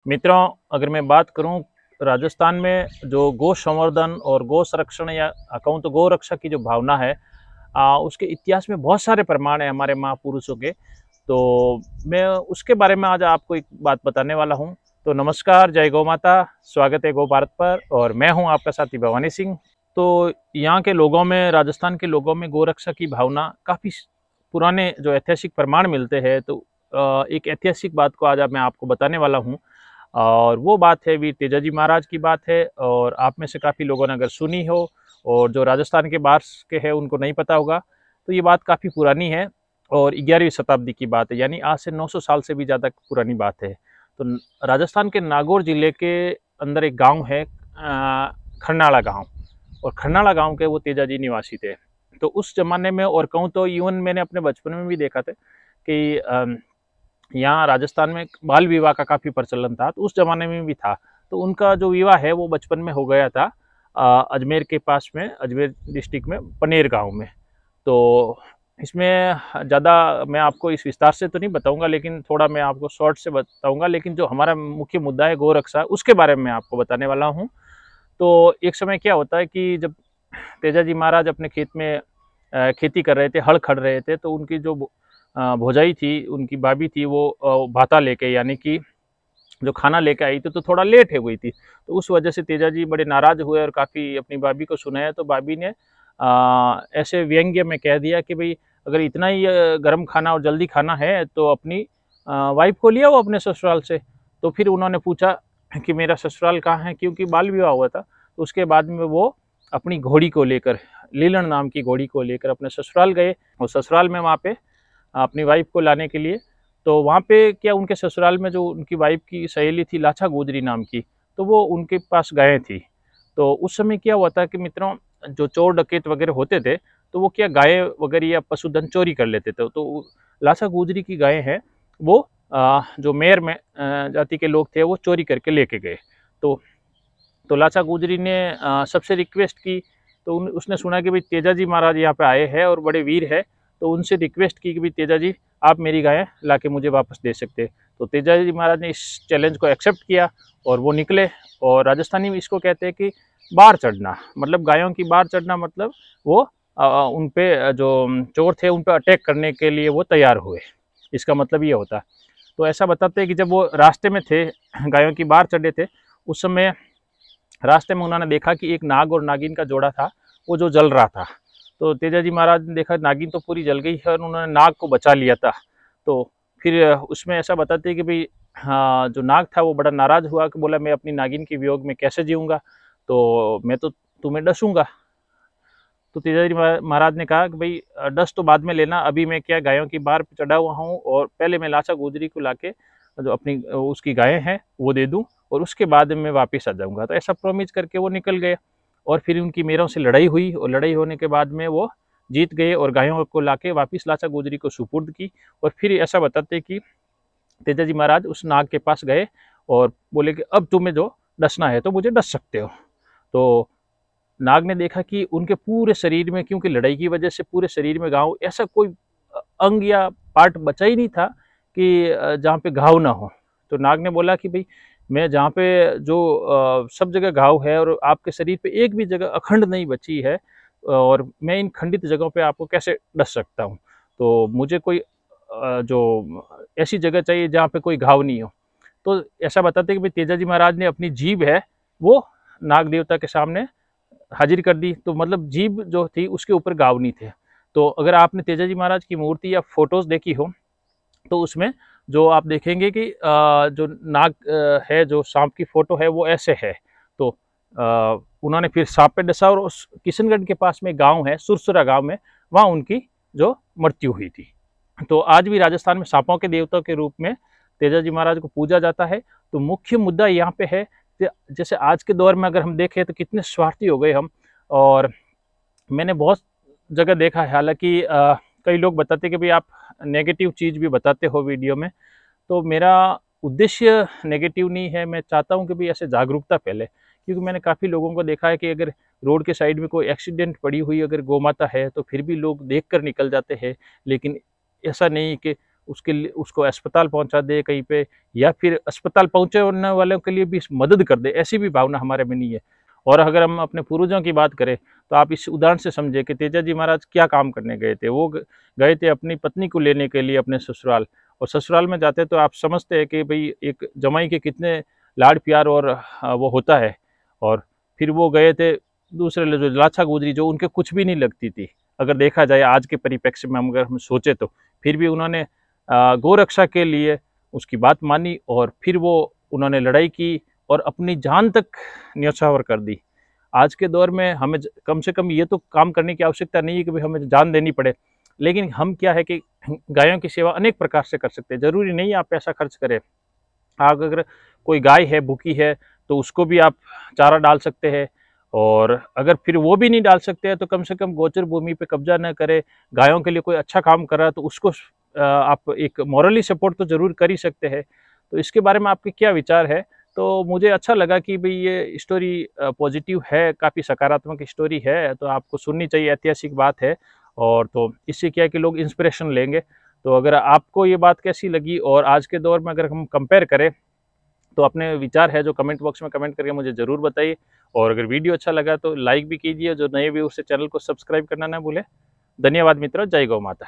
मित्रों, अगर मैं बात करूं राजस्थान में जो गौ संवर्धन और गौ संरक्षण या कहूँ तो गौ रक्षा की जो भावना है, उसके इतिहास में बहुत सारे प्रमाण हैं हमारे महापुरुषों के। तो मैं उसके बारे में आज आपको एक बात बताने वाला हूं। तो नमस्कार, जय गौ माता। स्वागत है गो भारत पर और मैं हूं आपका साथी भवानी सिंह। तो यहाँ के लोगों में, राजस्थान के लोगों में गौ रक्षा की भावना काफ़ी पुराने जो ऐतिहासिक प्रमाण मिलते हैं। तो एक ऐतिहासिक बात को आज मैं आपको बताने वाला हूँ और वो बात है वीर तेजाजी महाराज की बात है। और आप में से काफ़ी लोगों ने अगर सुनी हो और जो राजस्थान के बाहर के हैं उनको नहीं पता होगा, तो ये बात काफ़ी पुरानी है और 11वीं शताब्दी की बात है, यानी आज से 900 साल से भी ज़्यादा पुरानी बात है। तो राजस्थान के नागौर जिले के अंदर एक गांव है, खरनाला गांव। और खरनाला गांव के वो तेजाजी निवासी थे। तो उस जमाने में, और कहूँ तो इवन मैंने अपने बचपन में भी देखा था कि यहाँ राजस्थान में बाल विवाह का काफ़ी प्रचलन था, तो उस जमाने में भी था। तो उनका जो विवाह है वो बचपन में हो गया था अजमेर के पास में, अजमेर डिस्ट्रिक्ट में पनेर गांव में। तो इसमें ज़्यादा मैं आपको इस विस्तार से तो नहीं बताऊंगा, लेकिन थोड़ा मैं आपको शॉर्ट से बताऊंगा। लेकिन जो हमारा मुख्य मुद्दा है गौ रक्षा, उसके बारे में मैं आपको बताने वाला हूँ। तो एक समय क्या होता है कि जब तेजाजी महाराज अपने खेत में खेती कर रहे थे, हल खड़ रहे थे, तो उनकी जो भौजाई थी, उनकी भाभी थी, वो भाता लेके, यानी कि जो खाना लेके आई थी, तो थोड़ा लेट हो गई थी। तो उस वजह से तेजाजी बड़े नाराज हुए और काफ़ी अपनी भाभी को सुनाया। तो भाभी ने ऐसे व्यंग्य में कह दिया कि भाई, अगर इतना ही गर्म खाना और जल्दी खाना है तो अपनी वाइफ को लिया वो अपने ससुराल से। तो फिर उन्होंने पूछा कि मेरा ससुराल कहाँ है, क्योंकि बाल विवाह हुआ था। तो उसके बाद में वो अपनी घोड़ी को लेकर, लीलन नाम की घोड़ी को लेकर अपने ससुराल गए। और ससुराल में वहाँ पे अपनी वाइफ को लाने के लिए, तो वहाँ पे क्या, उनके ससुराल में जो उनकी वाइफ की सहेली थी लाछा गुजरी नाम की, तो वो उनके पास गए थी। तो उस समय क्या हुआ था कि मित्रों, जो चोर डकैत वगैरह होते थे, तो वो क्या गाय वगैरह या पशुधन चोरी कर लेते थे। तो लाछा गुजरी की गाय है वो, जो मेयर में जाति के लोग थे वो चोरी करके लेके गए। तो लाछा गुजरी ने सबसे रिक्वेस्ट की। तो उसने सुना कि भाई तेजाजी महाराज यहाँ पे आए हैं और बड़े वीर है। तो उनसे रिक्वेस्ट की कि भाई तेजाजी, आप मेरी गायें ला के मुझे वापस दे सकते। तो तेजाजी महाराज ने इस चैलेंज को एक्सेप्ट किया और वो निकले। और राजस्थानी में इसको कहते हैं कि बार चढ़ना, मतलब गायों की बार चढ़ना, मतलब वो उन पे जो चोर थे उन पे अटैक करने के लिए वो तैयार हुए, इसका मतलब ये होता है। तो ऐसा बताते हैं कि जब वो रास्ते में थे, गायों की बार चढ़े थे, उस समय रास्ते में उन्होंने देखा कि एक नाग और नागिन का जोड़ा था, वो जो जल रहा था। तो तेजाजी महाराज ने देखा नागिन तो पूरी जल गई है और उन्होंने नाग को बचा लिया था। तो फिर उसमें ऐसा बताते हैं कि भाई, हाँ, जो नाग था वो बड़ा नाराज हुआ कि बोला, मैं अपनी नागिन के वियोग में कैसे जीऊँगा, तो मैं तो तुम्हें डसूँगा। तो तेजाजी महाराज ने कहा कि भाई, डस तो बाद में लेना, अभी मैं क्या गायों की बार पे चढ़ा हुआ हूँ और पहले मैं लाछा गुजरी को लाके जो अपनी उसकी गायें हैं वो दे दूँ और उसके बाद मैं वापस आ जाऊँगा। तो ऐसा प्रॉमिस करके वो निकल गए। और फिर उनकी मेरों से लड़ाई हुई और लड़ाई होने के बाद में वो जीत गए और गायों को लाके वापस लाछा गुजरी को सुपुर्द की। और फिर ऐसा बताते कि तेजाजी महाराज उस नाग के पास गए और बोले कि अब तुम्हें जो डसना है तो मुझे डस सकते हो। तो नाग ने देखा कि उनके पूरे शरीर में, क्योंकि लड़ाई की वजह से पूरे शरीर में घाव, ऐसा कोई अंग या पार्ट बचा ही नहीं था कि जहाँ पे घाव ना हो। तो नाग ने बोला कि भाई, मैं जहाँ पे जो सब जगह घाव है और आपके शरीर पे एक भी जगह अखंड नहीं बची है, और मैं इन खंडित जगहों पे आपको कैसे डस सकता हूँ। तो मुझे कोई जो ऐसी जगह चाहिए जहाँ पे कोई घाव नहीं हो। तो ऐसा बताते हैं कि भाई, तेजाजी महाराज ने अपनी जीभ है वो नाग देवता के सामने हाजिर कर दी। तो मतलब जीभ जो थी उसके ऊपर घाव नहीं थे। तो अगर आपने तेजाजी महाराज की मूर्ति या फोटोज देखी हो, तो उसमें जो आप देखेंगे कि जो नाग है, जो सांप की फोटो है वो ऐसे है। तो उन्होंने फिर सांप पे डसा और उस किशनगढ़ के पास में गांव है सुरसुरा गांव में, वहाँ उनकी जो मृत्यु हुई थी। तो आज भी राजस्थान में सांपों के देवता के रूप में तेजाजी महाराज को पूजा जाता है। तो मुख्य मुद्दा यहाँ पे है कि जैसे आज के दौर में अगर हम देखें तो कितने स्वार्थी हो गए हम। और मैंने बहुत जगह देखा है, हालांकि कई लोग बताते कि भाई आप नेगेटिव चीज़ भी बताते हो वीडियो में। तो मेरा उद्देश्य नेगेटिव नहीं है, मैं चाहता हूँ कि भाई ऐसे जागरूकता फैले। क्योंकि मैंने काफ़ी लोगों को देखा है कि अगर रोड के साइड में कोई एक्सीडेंट पड़ी हुई अगर गौ माता है तो फिर भी लोग देख कर निकल जाते हैं। लेकिन ऐसा नहीं कि उसके लिए उसको अस्पताल पहुंचा दे कहीं पे, या फिर अस्पताल पहुंचने वालों के लिए भी मदद कर दे, ऐसी भी भावना हमारे में नहीं है। और अगर हम अपने पूर्वजों की बात करें तो आप इस उदाहरण से समझे कि तेजाजी महाराज क्या काम करने गए थे। वो गए थे अपनी पत्नी को लेने के लिए अपने ससुराल, और ससुराल में जाते तो आप समझते हैं कि भाई एक जमाई के कितने लाड़ प्यार और वो होता है। और फिर वो गए थे दूसरे जो लाछा गुजरी, जो उनके कुछ भी नहीं लगती थी, अगर देखा जाए आज के परिप्रेक्ष्य में अगर हम सोचे तो, फिर भी उन्होंने गौ रक्षा के लिए उसकी बात मानी, और फिर वो उन्होंने लड़ाई की और अपनी जान तक न्यौछावर कर दी। आज के दौर में हमें कम से कम ये तो काम करने की आवश्यकता नहीं है कि भाई हमें जान देनी पड़े, लेकिन हम क्या है कि गायों की सेवा अनेक प्रकार से कर सकते हैं। ज़रूरी नहीं है आप पैसा खर्च करें। आप अगर कोई गाय है भूखी है तो उसको भी आप चारा डाल सकते हैं, और अगर फिर वो भी नहीं डाल सकते हैं तो कम से कम गोचर भूमि पे कब्जा न करें। गायों के लिए कोई अच्छा काम कर रहा है तो उसको आप एक मॉरली सपोर्ट तो ज़रूर कर ही सकते हैं। तो इसके बारे में आपके क्या विचार है? तो मुझे अच्छा लगा कि भई ये स्टोरी पॉजिटिव है, काफ़ी सकारात्मक स्टोरी है, तो आपको सुननी चाहिए, ऐतिहासिक बात है। और तो इससे क्या है कि लोग इंस्पिरेशन लेंगे। तो अगर आपको ये बात कैसी लगी, और आज के दौर में अगर हम कंपेयर करें, तो अपने विचार है जो कमेंट बॉक्स में कमेंट करके मुझे ज़रूर बताइए। और अगर वीडियो अच्छा लगा तो लाइक भी कीजिए, जो नए व्यूअर्स हैं चैनल को सब्सक्राइब करना ना भूलें। धन्यवाद मित्रों, जय गौ माता।